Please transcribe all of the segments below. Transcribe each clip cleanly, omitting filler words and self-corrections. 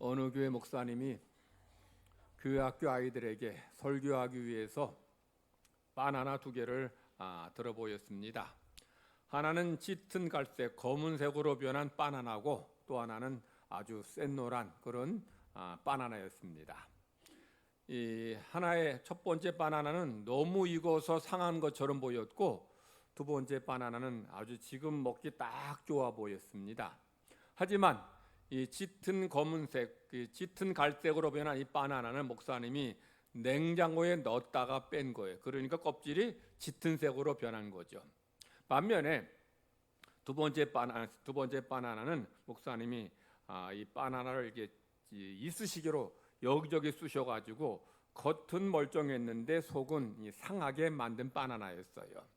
어느 교회 목사님이 교회 학교 아이들에게 설교하기 위해서 바나나 2개를 들어 보였습니다. 하나는 짙은 갈색 검은색으로 변한 바나나고 또 하나는 아주 샛노란 그런 바나나였습니다. 이 하나의 첫 번째 바나나는 너무 익어서 상한 것처럼 보였고 두 번째 바나나는 아주 지금 먹기 딱 좋아 보였습니다. 하지만 이 짙은 검은색, 짙은 갈색으로 변한 이 바나나는 목사님이 냉장고에 넣었다가 뺀 거예요. 그러니까 껍질이 짙은 색으로 변한 거죠. 반면에 두 번째 바나나는 목사님이 이 바나나를 이렇게 이쑤시개로 여기저기 쑤셔가지고 겉은 멀쩡했는데 속은 상하게 만든 바나나였어요.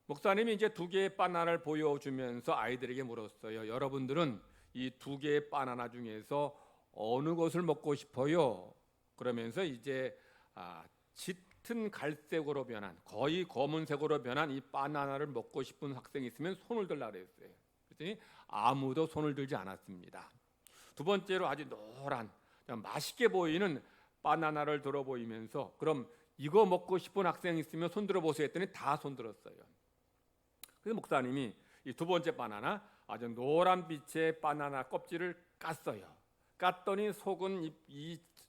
목사님이 이제 2개의 바나나를 보여주면서 아이들에게 물었어요. 여러분들은 이 2개의 바나나 중에서 어느 것을 먹고 싶어요? 그러면서 이제 짙은 갈색으로 변한 거의 검은색으로 변한 이 바나나를 먹고 싶은 학생이 있으면 손을 들라 그랬어요. 그랬더니 아무도 손을 들지 않았습니다. 두 번째로 아주 노란 맛있게 보이는 바나나를 들어 보이면서 그럼 이거 먹고 싶은 학생이 있으면 손 들어보세요 했더니 다 손 들었어요. 그래서 목사님이 이 두 번째 바나나 아주 노란 빛의 바나나 껍질을 깠어요. 깠더니 속은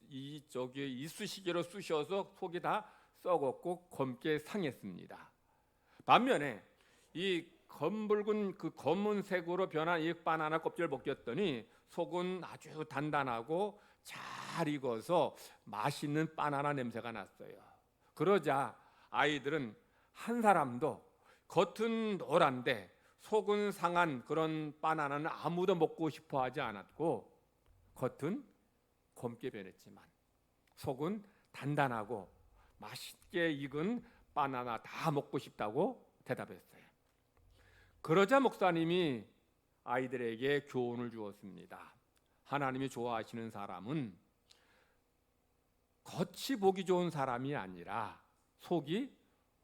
이쑤시개로 쑤셔서 속이 다 썩었고 검게 상했습니다. 반면에 이 검붉은 그 검은색으로 변한 이 바나나 껍질을 벗겼더니 속은 아주 단단하고 잘 익어서 맛있는 바나나 냄새가 났어요. 그러자 아이들은 한 사람도 겉은 노란데 속은 상한 그런 바나나는 아무도 먹고 싶어 하지 않았고 겉은 검게 변했지만 속은 단단하고 맛있게 익은 바나나 다 먹고 싶다고 대답했어요. 그러자 목사님이 아이들에게 교훈을 주었습니다. 하나님이 좋아하시는 사람은 겉이 보기 좋은 사람이 아니라 속이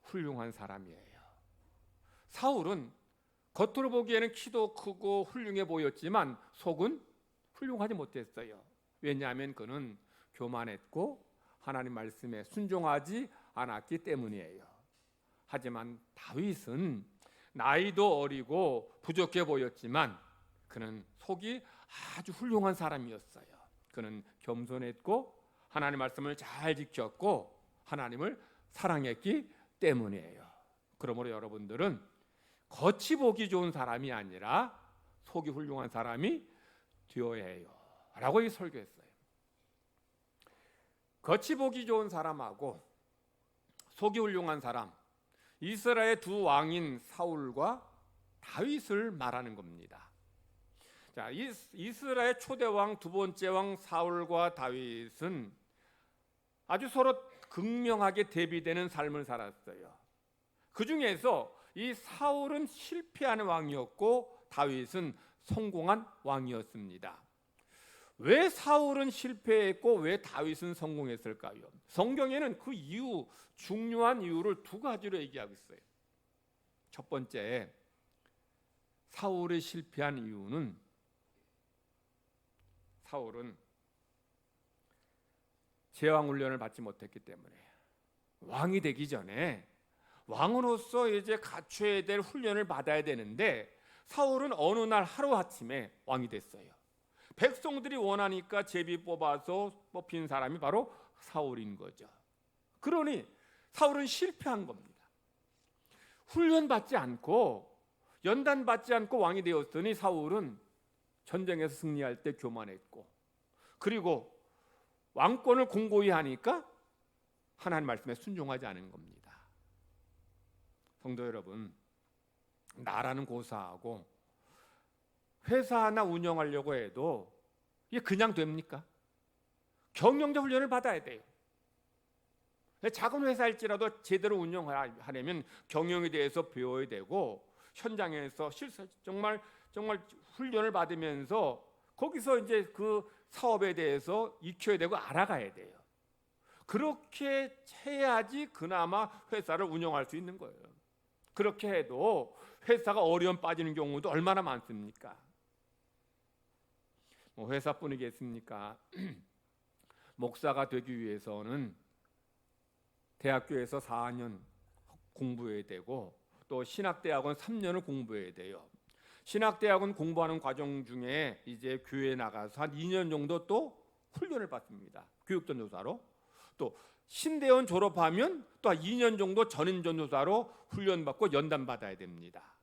훌륭한 사람이에요. 사울은 겉으로 보기에는 키도 크고 훌륭해 보였지만 속은 훌륭하지 못했어요. 왜냐하면 그는 교만했고 하나님 말씀에 순종하지 않았기 때문이에요. 하지만 다윗은 나이도 어리고 부족해 보였지만 그는 속이 아주 훌륭한 사람이었어요. 그는 겸손했고 하나님 말씀을 잘 지켰고 하나님을 사랑했기 때문이에요. 그러므로 여러분들은 겉이 보기 좋은 사람이 아니라 속이 훌륭한 사람이 되어야 해요 라고 설교했어요. 겉이 보기 좋은 사람하고 속이 훌륭한 사람, 이스라엘의 두 왕인 사울과 다윗을 말하는 겁니다. 자, 이스라엘 초대 왕 두 번째 왕 사울과 다윗은 아주 서로 극명하게 대비되는 삶을 살았어요. 그 중에서 이 사울은 실패하는 왕이었고 다윗은 성공한 왕이었습니다. 왜 사울은 실패했고 왜 다윗은 성공했을까요? 성경에는 그 이유, 중요한 이유를 2가지로 얘기하고 있어요. 첫 번째, 사울이 실패한 이유는 사울은 제왕 훈련을 받지 못했기 때문에 왕이 되기 전에 왕으로서 이제 갖춰야 될 훈련을 받아야 되는데 사울은 어느 날 하루아침에 왕이 됐어요. 백성들이 원하니까 제비 뽑아서 뽑힌 사람이 바로 사울인 거죠. 그러니 사울은 실패한 겁니다. 훈련받지 않고 연단받지 않고 왕이 되었으니 사울은 전쟁에서 승리할 때 교만했고 그리고 왕권을 공고히 하니까 하나님 말씀에 순종하지 않은 겁니다. 성도 여러분, 나라는 고사하고 회사 하나 운영하려고 해도 이게 그냥 됩니까? 경영자 훈련을 받아야 돼요. 작은 회사일지라도 제대로 운영하려면 경영에 대해서 배워야 되고 현장에서 정말 훈련을 받으면서 거기서 이제 그 사업에 대해서 익혀야 되고 알아가야 돼요. 그렇게 해야지 그나마 회사를 운영할 수 있는 거예요. 그렇게 해도 회사가 어려움 빠지는 경우도 얼마나 많습니까? 뭐 회사뿐이겠습니까? 목사가 되기 위해서는 대학교에서 4년 공부해야 되고 또 신학대학원 3년을 공부해야 돼요. 신학대학원 공부하는 과정 중에 이제 교회에 나가서 한 2년 정도 또 훈련을 받습니다. 교육전도사로. 또 신대원 졸업하면 또 2년 정도 전인전도사로 훈련받고 연단 받아야 됩니다.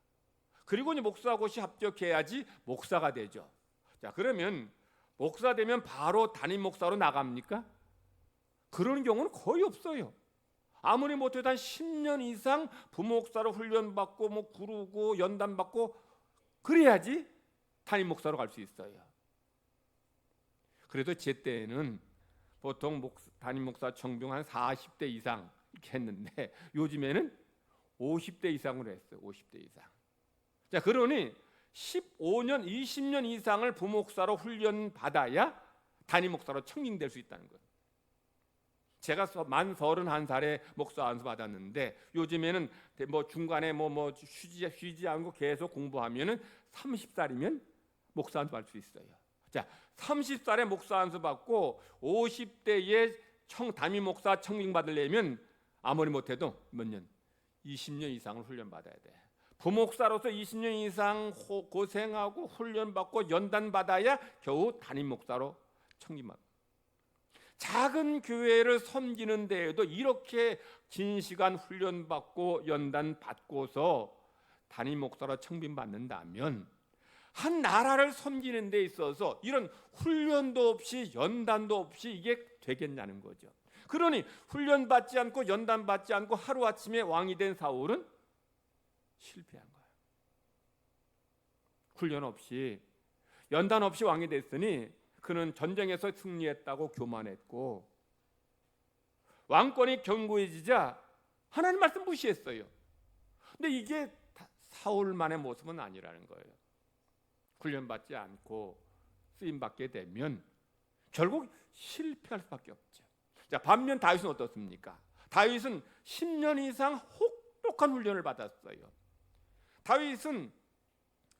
그리고 이제 목사고시 합격해야지 목사가 되죠. 자, 그러면 목사 되면 바로 담임 목사로 나갑니까? 그런 경우는 거의 없어요. 아무리 못해도 한 10년 이상 부목사로 훈련받고 뭐 구르고 연단 받고 그래야지 담임 목사로 갈 수 있어요. 그래도 제 때에는 보통 담임 목사 청빙 한 40대 이상 이렇게 했는데 요즘에는 50대 이상으로 했어요. 50대 이상. 자, 그러니 15년, 20년 이상을 부목사로 훈련 받아야 담임 목사로 청빙될 수 있다는 거예요. 제가 만 31살에 목사 안수 받았는데 요즘에는 뭐 중간에 뭐 쉬지 않고 계속 공부하면은 30살이면 목사 안수 받을 수 있어요. 자, 30살에 목사 안수 받고 50대에 담임 목사 청빙 받으려면 아무리 못해도 몇 년? 20년 이상을 훈련 받아야 돼. 부목사로서 20년 이상 고생하고 훈련 받고 연단 받아야 겨우 담임 목사로 청빙 받아. 작은 교회를 섬기는 데에도 이렇게 긴 시간 훈련 받고 연단 받고서 담임 목사로 청빙 받는다면 한 나라를 섬기는 데 있어서 이런 훈련도 없이 연단도 없이 이게 되겠냐는 거죠. 그러니 훈련 받지 않고 연단 받지 않고 하루아침에 왕이 된 사울은 실패한 거예요. 훈련 없이 연단 없이 왕이 됐으니 그는 전쟁에서 승리했다고 교만했고 왕권이 견고해지자 하나님 말씀 무시했어요. 근데 이게 사울만의 모습은 아니라는 거예요. 훈련받지 않고 쓰임받게 되면 결국 실패할 수밖에 없죠. 자, 반면 다윗은 어떻습니까? 다윗은 10년 이상 혹독한 훈련을 받았어요. 다윗은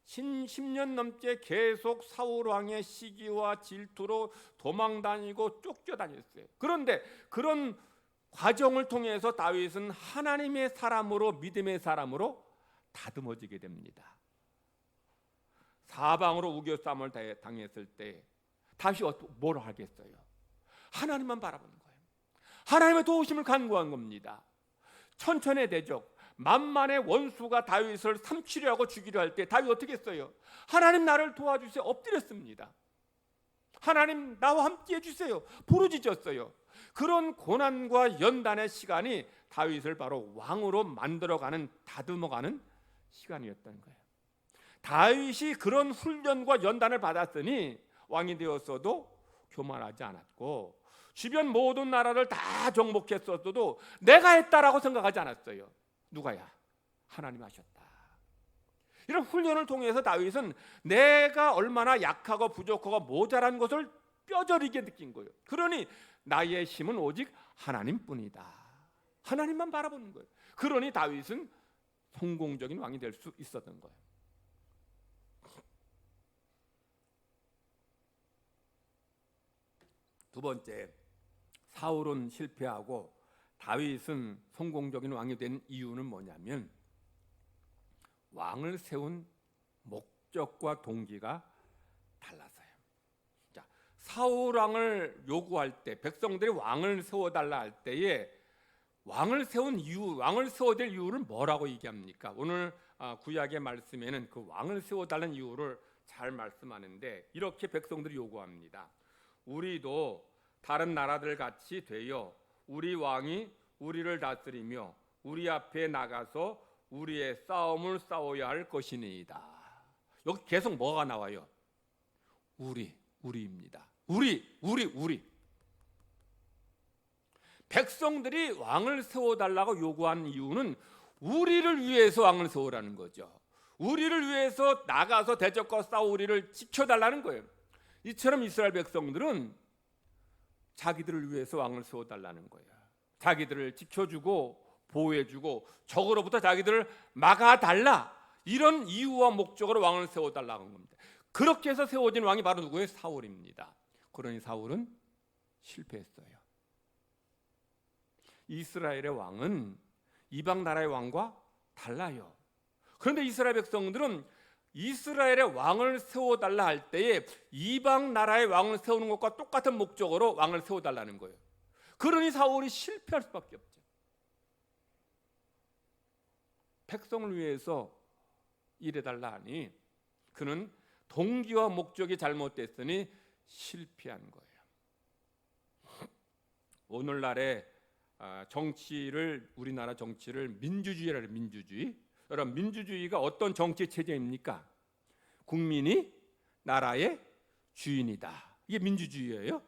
10년 넘게 계속 사울 왕의 시기와 질투로 도망다니고 쫓겨다녔어요. 그런데 그런 과정을 통해서 다윗은 하나님의 사람으로 믿음의 사람으로 다듬어지게 됩니다. 사방으로 우겨싸움을 당했을 때 다윗이 뭘 하겠어요? 하나님만 바라보는 거예요. 하나님의 도우심을 간구한 겁니다. 천천의 대적 만만의 원수가 다윗을 삼키려 하고 죽이려 할 때 다윗 어떻게 했어요? 하나님 나를 도와주세요. 엎드렸습니다. 하나님 나와 함께 해주세요. 부르짖었어요. 그런 고난과 연단의 시간이 다윗을 바로 왕으로 만들어가는 다듬어가는 시간이었던 거예요. 다윗이 그런 훈련과 연단을 받았으니 왕이 되었어도 교만하지 않았고 주변 모든 나라를 다 정복했었어도 내가 했다라고 생각하지 않았어요. 누가야? 하나님 하셨다. 이런 훈련을 통해서 다윗은 내가 얼마나 약하고 부족하고 모자란 것을 뼈저리게 느낀 거예요. 그러니 나의 힘은 오직 하나님뿐이다. 하나님만 바라보는 거예요. 그러니 다윗은 성공적인 왕이 될 수 있었던 거예요. 두 번째, 사울은 실패하고 다윗은 성공적인 왕이 된 이유는 뭐냐면 왕을 세운 목적과 동기가 달라서요. 자, 사울 왕을 요구할 때 백성들이 왕을 세워달라 할 때에 왕을 세운 이유, 왕을 세워야 될 이유를 뭐라고 얘기합니까? 오늘 구약의 말씀에는 그 왕을 세워달라는 이유를 잘 말씀하는데 이렇게 백성들이 요구합니다. 우리도 다른 나라들 같이 되어 우리 왕이 우리를 다스리며 우리 앞에 나가서 우리의 싸움을 싸워야 할 것이니이다. 여기 계속 뭐가 나와요? 우리입니다. 우리. 백성들이 왕을 세워달라고 요구한 이유는 우리를 위해서 왕을 세우라는 거죠. 우리를 위해서 나가서 대적과 싸워 우리를 지켜달라는 거예요. 이처럼 이스라엘 백성들은 자기들을 위해서 왕을 세워달라는 거예요. 자기들을 지켜주고 보호해주고 적으로부터 자기들을 막아달라, 이런 이유와 목적으로 왕을 세워달라는 겁니다. 그렇게 해서 세워진 왕이 바로 누구예요? 사울입니다. 그러니 사울은 실패했어요. 이스라엘의 왕은 이방 나라의 왕과 달라요. 그런데 이스라엘 백성들은 이스라엘의 왕을 세워달라 할 때에 이방 나라의 왕을 세우는 것과 똑같은 목적으로 왕을 세워달라는 거예요. 그러니 사울이 실패할 수밖에 없죠. 백성을 위해서 일해달라 하니 그는 동기와 목적이 잘못됐으니 실패한 거예요. 오늘날의 정치를, 우리나라 정치를 민주주의라고 해요. 민주주의. 여러분, 민주주의가 어떤 정치 체제입니까? 국민이 나라의 주인이다. 이게 민주주의예요.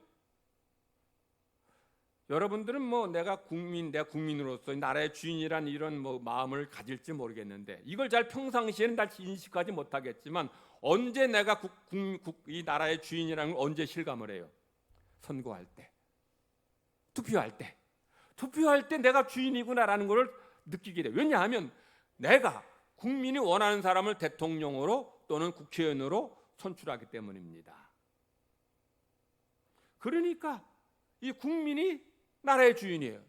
여러분들은 내가 국민으로서 나라의 주인이란 이런 마음을 가질지 모르겠는데, 이걸 잘 평상시에는 잘 인식하지 못하겠지만, 언제 내가 이 나라의 주인이라는 걸 언제 실감을 해요? 선거할 때, 투표할 때 내가 주인이구나라는 걸 느끼게 돼요. 왜냐하면 내가 국민이 원하는 사람을 대통령으로 또는 국회의원으로 선출하기 때문입니다. 그러니까 이 국민이 나라의 주인이에요.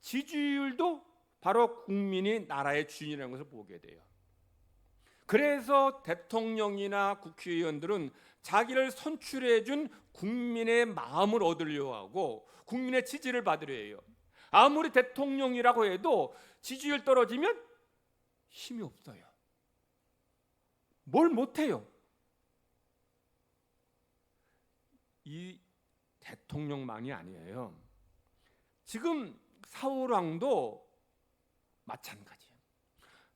지지율도 바로 국민이 나라의 주인이라는 것을 보게 돼요. 그래서 대통령이나 국회의원들은 자기를 선출해 준 국민의 마음을 얻으려 하고 국민의 지지를 받으려 해요. 아무리 대통령이라고 해도 지지율 떨어지면 힘이 없어요. 뭘 못해요. 이 대통령만이 아니에요. 지금 사울왕도 마찬가지예요.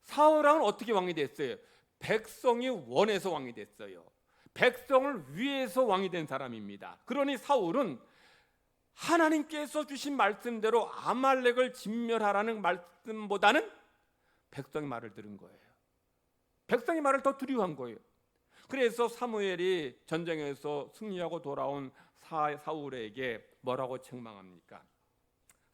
사울왕은 어떻게 왕이 됐어요? 백성이 원해서 왕이 됐어요. 백성을 위해서 왕이 된 사람입니다. 그러니 사울은 하나님께서 주신 말씀대로 아말렉을 진멸하라는 말씀보다는 백성의 말을 들은 거예요. 백성의 말을 더 두려워한 거예요. 그래서 사무엘이 전쟁에서 승리하고 돌아온 사울에게 뭐라고 책망합니까?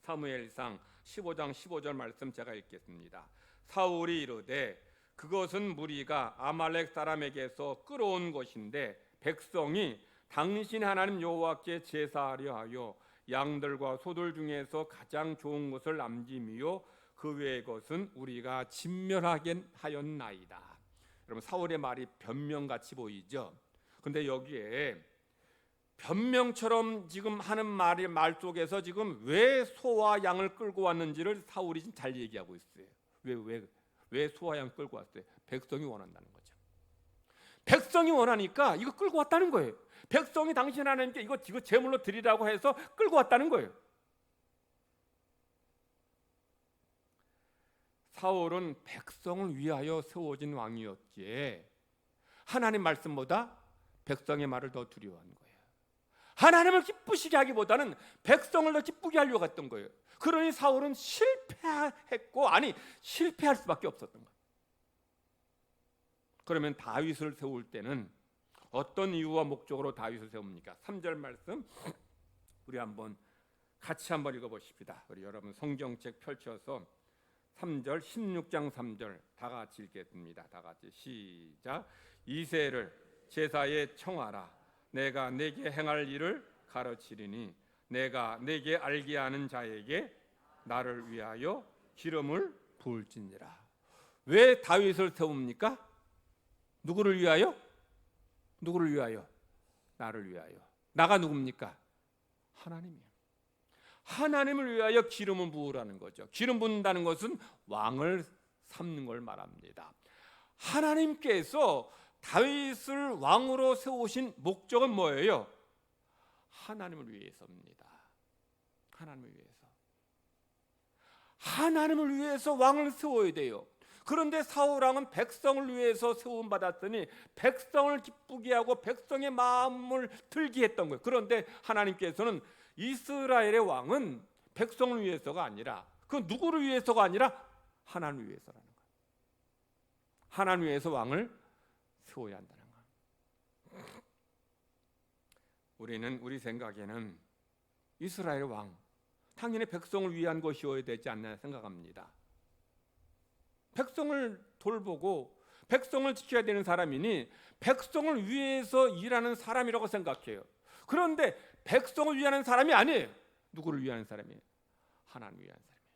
사무엘상 15장 15절 말씀 제가 읽겠습니다. 사울이 이르되 그것은 무리가 아말렉 사람에게서 끌어온 것인데 백성이 당신 하나님 여호와께 제사하려 하여 양들과 소들 중에서 가장 좋은 것을 남김이요 그 외의 것은 우리가 진멸하게 하였나이다. 여러분, 사울의 말이 변명같이 보이죠. 근데 여기에 변명처럼 지금 하는 말 속에서 지금 왜 소와 양을 끌고 왔는지를 사울이 지금 잘 얘기하고 있어요. 왜 소와 양 끌고 왔어요? 백성이 원한다는 거죠. 백성이 원하니까 이거 끌고 왔다는 거예요. 백성이 당신 하나님께 이거 제물로 드리라고 해서 끌고 왔다는 거예요. 사울은 백성을 위하여 세워진 왕이었기에 하나님 말씀보다 백성의 말을 더 두려워한 거예요. 하나님을 기쁘시게 하기보다는 백성을 더 기쁘게 하려고 했던 거예요. 그러니 사울은 실패할 수밖에 없었던 거예요. 그러면 다윗을 세울 때는 어떤 이유와 목적으로 다윗을 세웁니까? 3절 말씀 우리 같이 한번 읽어보십시다. 우리 여러분 성경책 펼쳐서 3절 16장 3절 다 같이 읽겠습니다. 다 같이 시작. 이새를 제사에 청하라. 내가 내게 행할 일을 가르치리니 내가 내게 알게 하는 자에게 나를 위하여 기름을 부을지니라. 왜 다윗을 세웁니까? 누구를 위하여? 누구를 위하여? 나를 위하여. 나가 누굽니까? 하나님이에요. 하나님을 위하여 기름을 부으라는 거죠. 기름 붓는다는 것은 왕을 삼는 걸 말합니다. 하나님께서 다윗을 왕으로 세우신 목적은 뭐예요? 하나님을 위해서입니다. 하나님을 위해서. 하나님을 위해서 왕을 세워야 돼요. 그런데 사울왕은 백성을 위해서 세움 받았더니 백성을 기쁘게 하고 백성의 마음을 들게 했던 거예요. 그런데 하나님께서는 이스라엘의 왕은 백성을 위해서가 아니라 그 누구를 위해서가 아니라 하나님을 위해서라는 거예요. 하나님 위해서 왕을 세워야 한다는 거예요. 우리 생각에는 이스라엘 왕 당연히 백성을 위한 것이어야 되지 않나 생각합니다. 백성을 돌보고 백성을 지켜야 되는 사람이니 백성을 위해서 일하는 사람이라고 생각해요. 그런데 백성을 위하는 사람이 아니에요. 누구를 위하는 사람이에요? 하나님을 위한 사람이에요.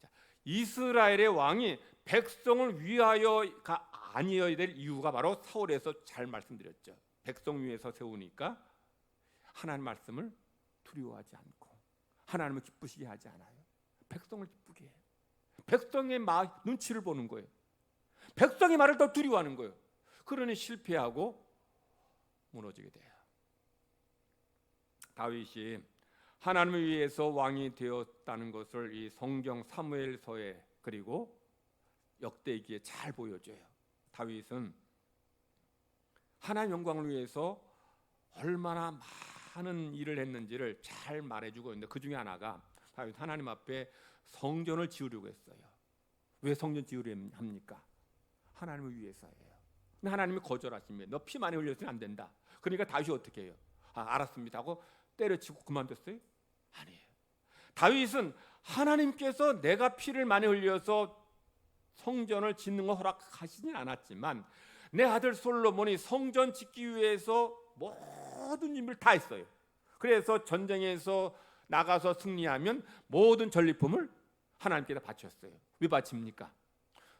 자, 이스라엘의 왕이 백성을 위하여가 아니어야 될 이유가 바로 사울에서 잘 말씀드렸죠. 백성 위해서 세우니까 하나님 말씀을 두려워하지 않고 하나님을 기쁘시게 하지 않아요. 백성을 기쁘게 해요. 백성의 눈치를 보는 거예요. 백성의 말을 더 두려워하는 거예요. 그러니 실패하고 무너지게 돼요. 다윗이 하나님을 위해서 왕이 되었다는 것을 이 성경 사무엘서에 그리고 역대기에 잘 보여줘요. 다윗은 하나님 영광을 위해서 얼마나 많은 일을 했는지를 잘 말해주고 있는데 그 중에 하나가 다윗 하나님 앞에 성전을 지으려고 했어요. 왜 성전 지으려 합니까? 하나님을 위해서예요. 근데 하나님이 거절하시면 너 피 많이 흘렸으면 안 된다. 그러니까 다윗이 어떻게 해요? 알았습니다 하고 때려치고 그만뒀어요? 아니에요. 다윗은 하나님께서 내가 피를 많이 흘려서 성전을 짓는 거 허락하시진 않았지만 내 아들 솔로몬이 성전 짓기 위해서 모든 일을 다 했어요. 그래서 전쟁에서 나가서 승리하면 모든 전리품을 하나님께다 바쳤어요. 왜 바칩니까?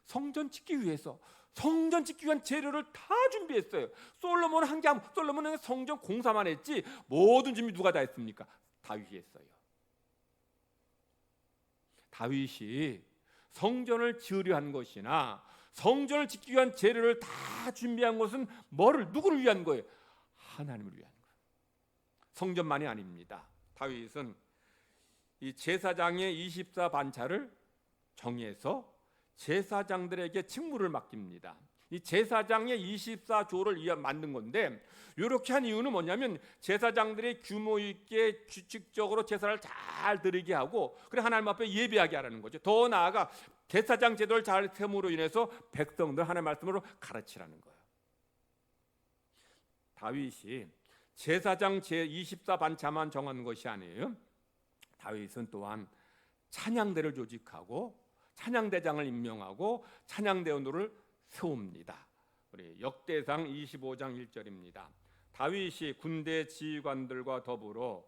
성전 짓기 위해서, 성전 짓기 위한 재료를 다 준비했어요. 솔로몬은 한 게 아니고 솔로몬은 성전 공사만 했지 모든 준비 누가 다 했습니까? 다윗이 했어요. 다윗이 성전을 지으려 한 것이나 성전을 짓기 위한 재료를 다 준비한 것은 누구를 위한 거예요? 하나님을 위한 거예요. 성전만이 아닙니다. 다윗은 이 제사장의 24반차를 정해서 제사장들에게 직무를 맡깁니다. 이 제사장의 24조를 만든 건데 이렇게 한 이유는 뭐냐면 제사장들이 규모 있게 규칙적으로 제사를 잘 드리게 하고 그래 하나님 앞에 예배하게 하라는 거죠. 더 나아가 제사장 제도를 잘 세움으로 인해서 백성들 하나님 말씀으로 가르치라는 거예요. 다윗이 제사장 제24반차만 정한 것이 아니에요. 다윗은 또한 찬양대를 조직하고 찬양대장을 임명하고 찬양대원들을 세웁니다. 우리 역대상 25장 1절입니다. 다윗이 군대 지휘관들과 더불어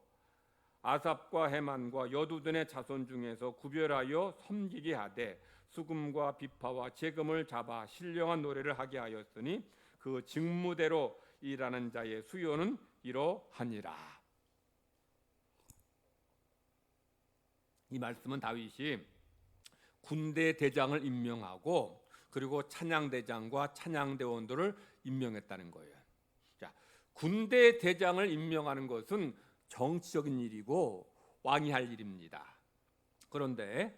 아삽과 헤만과 여두둔의 자손 중에서 구별하여 섬기게 하되 수금과 비파와 재금을 잡아 신령한 노래를 하게 하였으니 그 직무대로 일하는 자의 수요는 이러하니라. 이 말씀은 다윗이 군대 대장을 임명하고 그리고 찬양대장과 찬양대원들을 임명했다는 거예요. 자, 군대 대장을 임명하는 것은 정치적인 일이고 왕이 할 일입니다. 그런데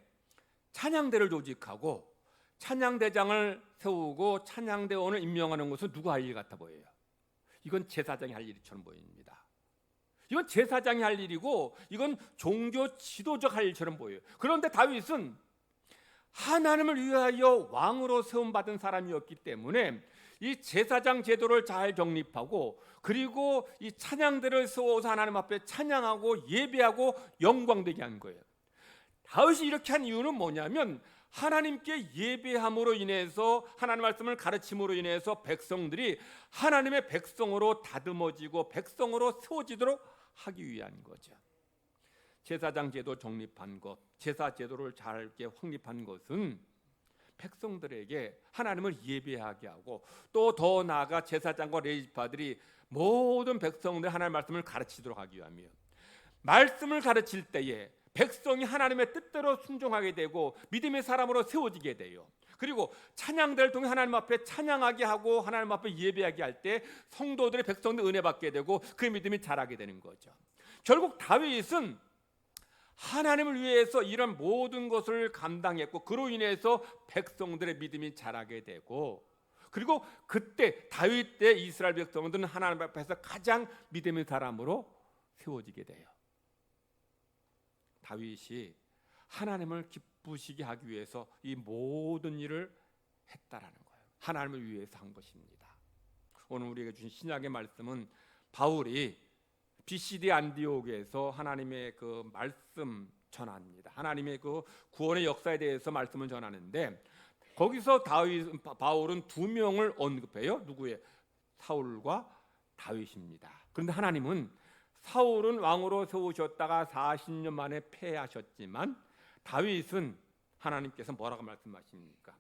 찬양대를 조직하고 찬양대장을 세우고 찬양대원을 임명하는 것은 누가 할 일 같아 보여요? 이건 제사장이 할 일처럼 보입니다. 이건 제사장이 할 일이고 이건 종교 지도적 할 일처럼 보여요. 그런데 다윗은 하나님을 위하여 왕으로 세움받은 사람이었기 때문에 이 제사장 제도를 잘 정립하고 그리고 이 찬양들을 세워서 하나님 앞에 찬양하고 예배하고 영광되게 한 거예요. 다윗이 이렇게 한 이유는 뭐냐면 하나님께 예배함으로 인해서 하나님 말씀을 가르침으로 인해서 백성들이 하나님의 백성으로 다듬어지고 백성으로 세워지도록 하기 위한 거죠. 제사장 제도 정립한 것, 제사 제도를 잘 확립한 것은 백성들에게 하나님을 예배하게 하고 또 더 나아가 제사장과 레위지파들이 모든 백성들 하나님의 말씀을 가르치도록 하기 위함이에요. 말씀을 가르칠 때에 백성이 하나님의 뜻대로 순종하게 되고 믿음의 사람으로 세워지게 돼요. 그리고 찬양대를 통해 하나님 앞에 찬양하게 하고 하나님 앞에 예배하게 할 때 성도들의 백성들 은혜 받게 되고 그 믿음이 자라게 되는 거죠. 결국 다윗은 하나님을 위해서 이런 모든 것을 감당했고 그로 인해서 백성들의 믿음이 자라게 되고 그리고 그때 다윗 때 이스라엘 백성들은 하나님 앞에서 가장 믿음의 사람으로 세워지게 돼요. 다윗이 하나님을 기쁘시게 하기 위해서 이 모든 일을 했다라는 거예요. 하나님을 위해서 한 것입니다. 오늘 우리에게 주신 신약의 말씀은 바울이 BCD 안디옥에서 하나님의 그 말씀 전합니다. 하나님의 그 구원의 역사에 대해서 말씀을 전하는데 거기서 바울은 두 명을 언급해요. 누구예요? 사울과 다윗입니다. 그런데 하나님은 사울은 왕으로 세우셨다가 40년 만에 패하셨지만 다윗은 하나님께서 뭐라고 말씀하십니까?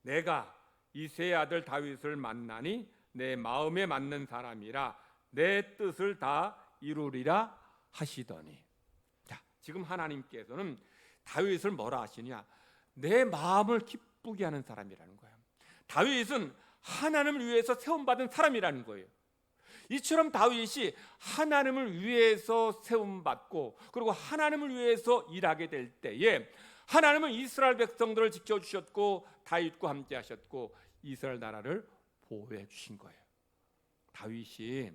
내가 이 세 아들 다윗을 만나니 내 마음에 맞는 사람이라 내 뜻을 다 이루리라 하시더니, 자, 지금 하나님께서는 다윗을 뭐라 하시냐? 내 마음을 기쁘게 하는 사람이라는 거예요. 다윗은 하나님을 위해서 세움받은 사람이라는 거예요. 이처럼 다윗이 하나님을 위해서 세움받고 그리고 하나님을 위해서 일하게 될 때에 하나님은 이스라엘 백성들을 지켜주셨고 다윗과 함께 하셨고 이스라엘 나라를 보호해 주신 거예요. 다윗이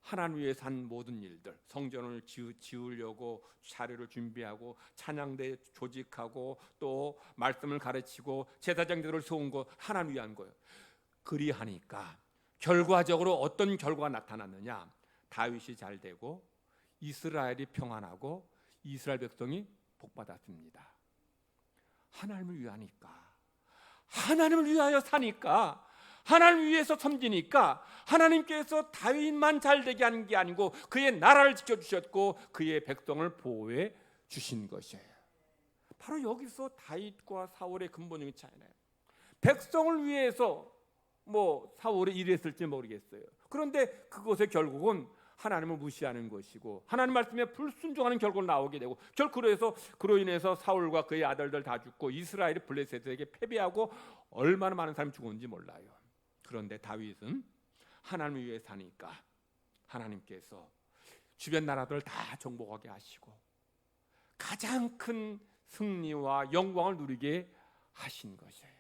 하나님 위해서 한 모든 일들, 성전을 지으려고 자료를 준비하고 찬양대 조직하고 또 말씀을 가르치고 제사장들을 세운 거 하나님 위한 거예요. 그리하니까 결과적으로 어떤 결과가 나타났느냐? 다윗이 잘 되고 이스라엘이 평안하고 이스라엘 백성이 복받았습니다. 하나님을 위하니까, 하나님을 위하여 사니까, 하나님을 위해서 섬기니까 하나님께서 다윗만 잘 되게 하는 게 아니고 그의 나라를 지켜주셨고 그의 백성을 보호해 주신 것이에요. 바로 여기서 다윗과 사울의 근본적인 차이나요. 백성을 위해서 사울이 일했을지 모르겠어요. 그런데 그것의 결국은 하나님을 무시하는 것이고 하나님 말씀에 불순종하는 결과가 나오게 되고 그로 인해서 사울과 그의 아들들 다 죽고 이스라엘이 블레셋에게 패배하고 얼마나 많은 사람이 죽었는지 몰라요. 그런데 다윗은 하나님을 위해 사니까 하나님께서 주변 나라들을 다 정복하게 하시고 가장 큰 승리와 영광을 누리게 하신 것이에요.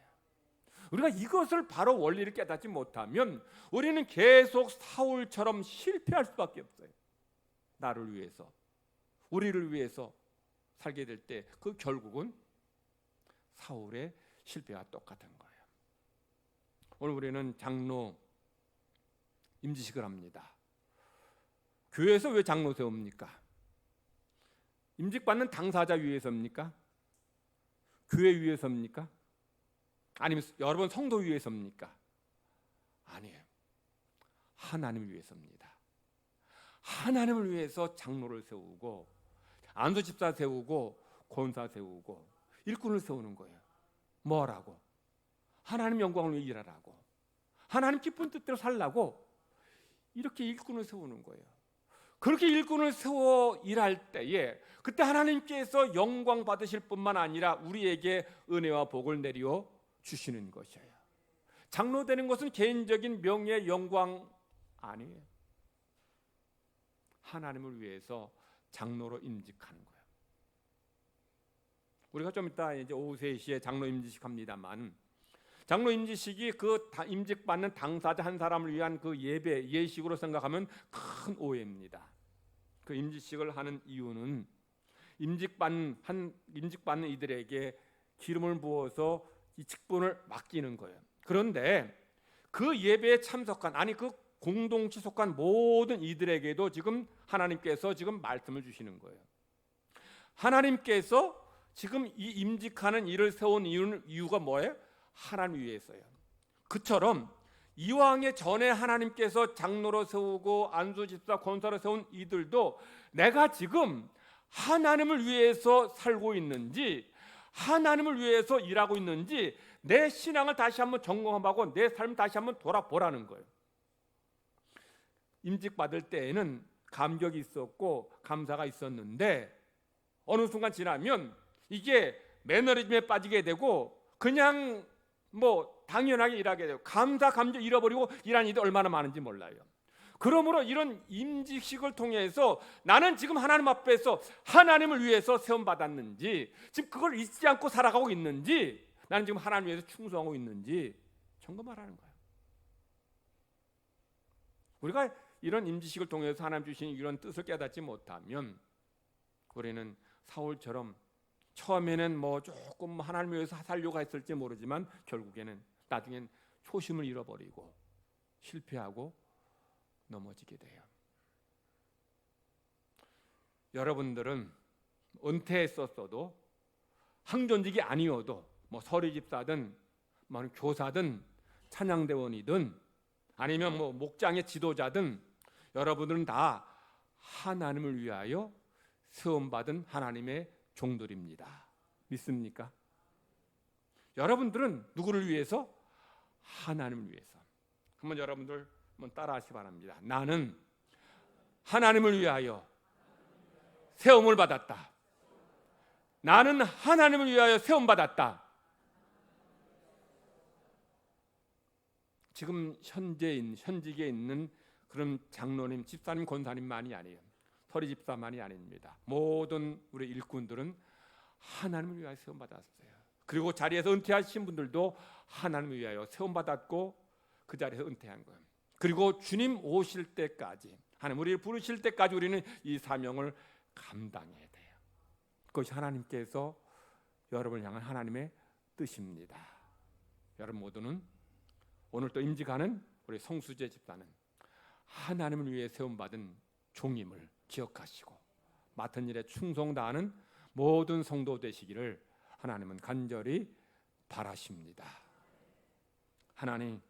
우리가 이것을 바로 원리를 깨닫지 못하면 우리는 계속 사울처럼 실패할 수밖에 없어요. 나를 위해서, 우리를 위해서 살게 될 때 그 결국은 사울의 실패와 똑같은 거예요. 오늘 우리는 장로 임지식을 합니다. 교회에서 왜 장로 세웁니까? 임직받는 당사자 위해서입니까? 교회 위해서입니까? 아니면 여러분 성도 위해서입니까? 아니에요. 하나님을 위해서입니다. 하나님을 위해서 장로를 세우고 안수집사 세우고 권사 세우고 일꾼을 세우는 거예요. 뭐라고? 하나님 영광을 위해 일하라고, 하나님 기쁜 뜻대로 살라고 이렇게 일꾼을 세우는 거예요. 그렇게 일꾼을 세워 일할 때에 그때 하나님께서 영광 받으실 뿐만 아니라 우리에게 은혜와 복을 내려 주시는 것이에요. 장로 되는 것은 개인적인 명예, 영광 아니에요. 하나님을 위해서 장로로 임직하는 거예요. 우리가 좀 이따 이제 오후 3시에 장로 임직식 합니다만 장로 임직식이 그 임직받는 당사자 한 사람을 위한 그 예배, 예식으로 생각하면 큰 오해입니다. 그 임직식을 하는 이유는 임직받는 이들에게 기름을 부어서 이 직분을 맡기는 거예요. 그런데 그 예배에 참석한 그 공동체 속한 모든 이들에게도 지금 하나님께서 지금 말씀을 주시는 거예요. 하나님께서 지금 이 임직하는 일을 세운 이유가 뭐예요? 하나님 위해서요. 그처럼 이왕에 전에 하나님께서 장로로 세우고 안수집사, 권사로 세운 이들도 내가 지금 하나님을 위해서 살고 있는지 하나님을 위해서 일하고 있는지 내 신앙을 다시 한번 점검하고 내 삶을 다시 한번 돌아보라는 거예요. 임직받을 때에는 감격이 있었고 감사가 있었는데 어느 순간 지나면 이게 매너리즘에 빠지게 되고 그냥 당연하게 일하게 되고 감정 잃어버리고 일하는 이들 얼마나 많은지 몰라요. 그러므로 이런 임직식을 통해서 나는 지금 하나님 앞에서 하나님을 위해서 세움받았는지 지금 그걸 잊지 않고 살아가고 있는지 나는 지금 하나님 위해서 충성하고 있는지 점검하라는 거예요. 우리가 이런 임직식을 통해서 하나님 주신 이런 뜻을 깨닫지 못하면 우리는 사울처럼 처음에는 조금 하나님을 위해서 살려고 했을지 모르지만 결국에는 나중엔 초심을 잃어버리고 실패하고 넘어지게 돼요. 여러분들은 은퇴했었어도 항존직이 아니어도 서리 집사든 교사든 찬양대원이든 아니면 목장의 지도자든 여러분들은 다 하나님을 위하여 세움받은 하나님의 종들입니다. 믿습니까? 여러분들은 누구를 위해서? 하나님을 위해서. 한번 여러분들 한번 따라하시기 바랍니다. 나는 하나님을 위하여 세움을 받았다. 나는 하나님을 위하여 세움받았다. 지금 현직에 있는 그런 장로님, 집사님, 권사님만이 아니에요. 서리 집사만이 아닙니다. 모든 우리 일꾼들은 하나님을 위하여 세움받았어요. 그리고 자리에서 은퇴하신 분들도 하나님을 위하여 세움받았고 그 자리에서 은퇴한 거예요. 그리고 주님 오실 때까지, 하나님 우리를 부르실 때까지 우리는 이 사명을 감당해야 돼요. 그것이 하나님께서 여러분을 향한 하나님의 뜻입니다. 여러분 모두는 오늘 또 임직하는 우리 성수재 집사는 하나님을 위해 세움받은 종임을 기억하시고 맡은 일에 충성 다하는 모든 성도 되시기를 하나님은 간절히 바라십니다. 하나님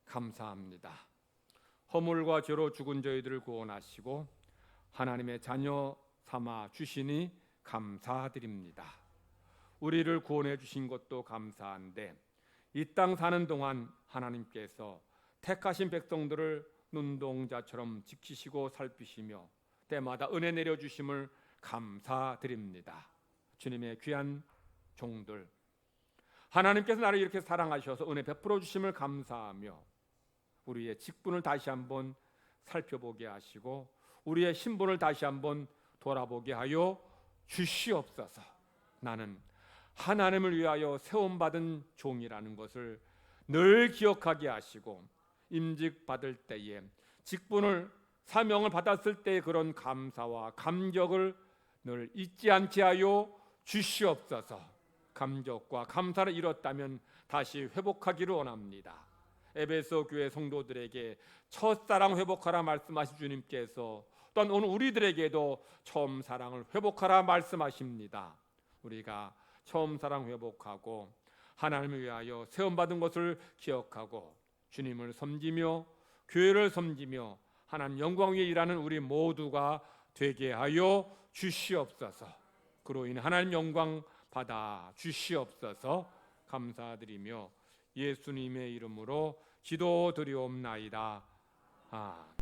감사합니다. 허물과 죄로 죽은 저희들을 구원하시고 하나님의 자녀 삼아 주시니 감사드립니다. 우리를 구원해 주신 것도 감사한데 이 땅 사는 동안 하나님께서 택하신 백성들을 눈동자처럼 지키시고 살피시며 때마다 은혜 내려주심을 감사드립니다. 주님의 귀한 종들, 하나님께서 나를 이렇게 사랑하셔서 은혜 베풀어 주심을 감사하며 우리의 직분을 다시 한번 살펴보게 하시고 우리의 신분을 다시 한번 돌아보게 하여 주시옵소서. 나는 하나님을 위하여 세움받은 종이라는 것을 늘 기억하게 하시고 임직 받을 때에 직분을 사명을 받았을 때의 그런 감사와 감격을 늘 잊지 않게 하여 주시옵소서. 감격과 감사를 잃었다면 다시 회복하기를 원합니다. 에베소 교회 성도들에게 첫사랑 회복하라 말씀하신 주님께서 또한 오늘 우리들에게도 처음 사랑을 회복하라 말씀하십니다. 우리가 처음 사랑 회복하고 하나님을 위하여 세움받은 것을 기억하고 주님을 섬기며 교회를 섬기며 하나님 영광 위에 일하는 우리 모두가 되게 하여 주시옵소서. 그로 인해 하나님 영광 받아 주시옵소서. 감사드리며 예수님의 이름으로 기도드리옵나이다. 아멘.